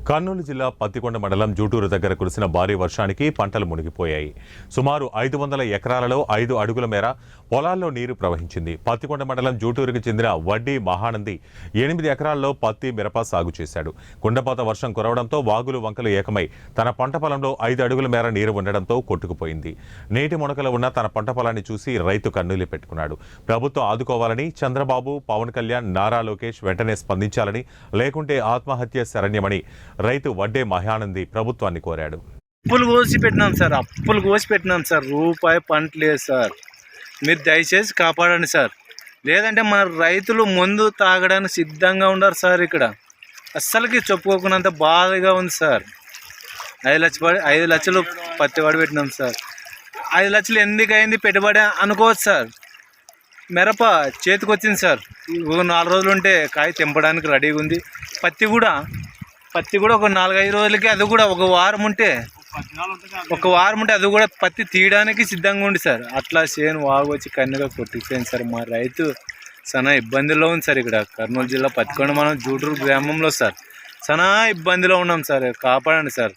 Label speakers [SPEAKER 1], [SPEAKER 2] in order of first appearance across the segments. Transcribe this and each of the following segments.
[SPEAKER 1] కర్నూలు జిల్లా పత్తికొండ మండలం జూటూరు దగ్గర కురిసిన భారీ వర్షానికి పంటలు మునిగిపోయాయి. సుమారు 500 ఎకరాలలో 5 అడుగుల మేర పొలాల్లో నీరు ప్రవహించింది. పత్తికొండ మండలం జూటూరుకు చెందిన వడ్డీ మహానంది 8 ఎకరాల్లో పత్తి, మిరప సాగు చేశాడు. కుండపాత వర్షం కురవడంతో వాగులు, వంకలు ఏకమై తన పంట పొలంలో 5 అడుగుల మేర నీరు ఉండడంతో కొట్టుకుపోయింది. నీటి మునకలు ఉన్న తన పంట పొలాన్ని చూసి రైతు కన్నీళ్లు పెట్టుకున్నాడు. ప్రభుత్వం ఆదుకోవాలని చంద్రబాబు, పవన్ కళ్యాణ్, నారా లోకేష్ వెంటనే స్పందించాలని, లేకుంటే ఆత్మహత్య శరణ్యమని రైతు వడ్డే మహానంది ప్రభుత్వాన్ని కోరాడు.
[SPEAKER 2] అప్పులు కోసి పెట్టినాం సార్, రూపాయి పంట లేదు సార్. మీరు దయచేసి కాపాడండి సార్. లేదంటే మన రైతులు మందు తాగడానికి సిద్ధంగా ఉన్నారు సార్. ఇక్కడ అస్సలకి చెప్పుకోకున్నంత బాధగా ఉంది సార్. 5 లక్షలు పత్తివాడు పెట్టినాం సార్. 5 లక్షలు ఎందుకు అయింది పెట్టుబడి అనుకోవచ్చు సార్. మిరప చేతికి వచ్చింది సార్. 4 రోజులు ఉంటే కాయ తెంపడానికి రెడీగా ఉంది. పత్తి కూడా ఒక 4-5 రోజులకి, అది కూడా ఒక వారం ఉంటే అది కూడా పత్తి తీయడానికి సిద్ధంగా ఉంది సార్. అట్లా చేను వాగు వచ్చి కన్నుగా కొట్టిపోయింది సార్. మా రైతు చాలా ఇబ్బందిలో ఉంది సార్. ఇక్కడ కర్నూలు జిల్లా పత్తికొండ మనం జూటూరు గ్రామంలో సార్ చాలా ఇబ్బందిలో ఉన్నాం సార్. కాపాడండి సార్.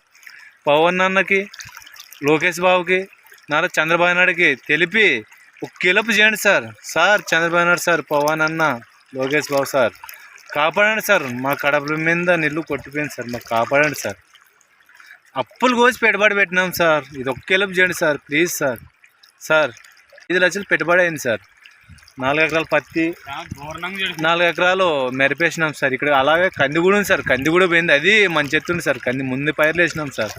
[SPEAKER 2] పవన్ అన్నకి, లోకేష్ బాబుకి, నారా చంద్రబాబు నాయుడుకి తెలిపి ఒక కిలపు చేయండి సార్. చంద్రబాబు నాయుడు సార్, పవన్ అన్న, లోకేష్ బాబు సార్, కాపాడండి సార్. మా కడపల మీద నీళ్ళు కొట్టిపోయింది సార్. మాకు కాపాడండి సార్. అప్పులు కోసి పెట్టుబడి పెట్టినాం సార్. ఇది ఒక్క హెల్ప్ చేయండి సార్, ప్లీజ్ సార్. 5 లక్షలు పెట్టుబడి అయింది సార్. 4 ఎకరాలు పత్తి, 4 ఎకరాలు మెరిపేసినాం సార్. ఇక్కడ అలాగే కంది కూడా ఉంది సార్. కంది కూడా పోయింది. అది మంచి ఎత్తుంది సార్. కంది ముందు పైర్లు వేసినాం సార్.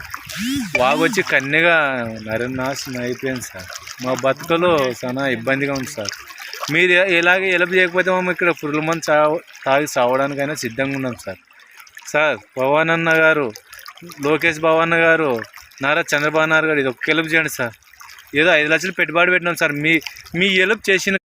[SPEAKER 2] వాగు వచ్చి కన్నీగా నరనాశనం అయిపోయింది సార్. మా బతుకలు చాలా ఇబ్బందిగా ఉంది సార్. మీరు ఇలాగే హెల్ప్ చేయకపోతే మేము ఇక్కడ పురుగుల మందు తాగి సావడానికైనా సిద్ధంగా ఉన్నాం సార్. పవన్ అన్న గారు, లోకేష్ బాబు అన్న గారు, నారా చంద్రబాబు నాయుడు గారు, ఇది ఒక్క హెల్ప్ చేయండి సార్. ఏదో 5 లక్షలు పెట్టుబడి పెట్టినాం సార్. మీ హెల్ప్ చేసిన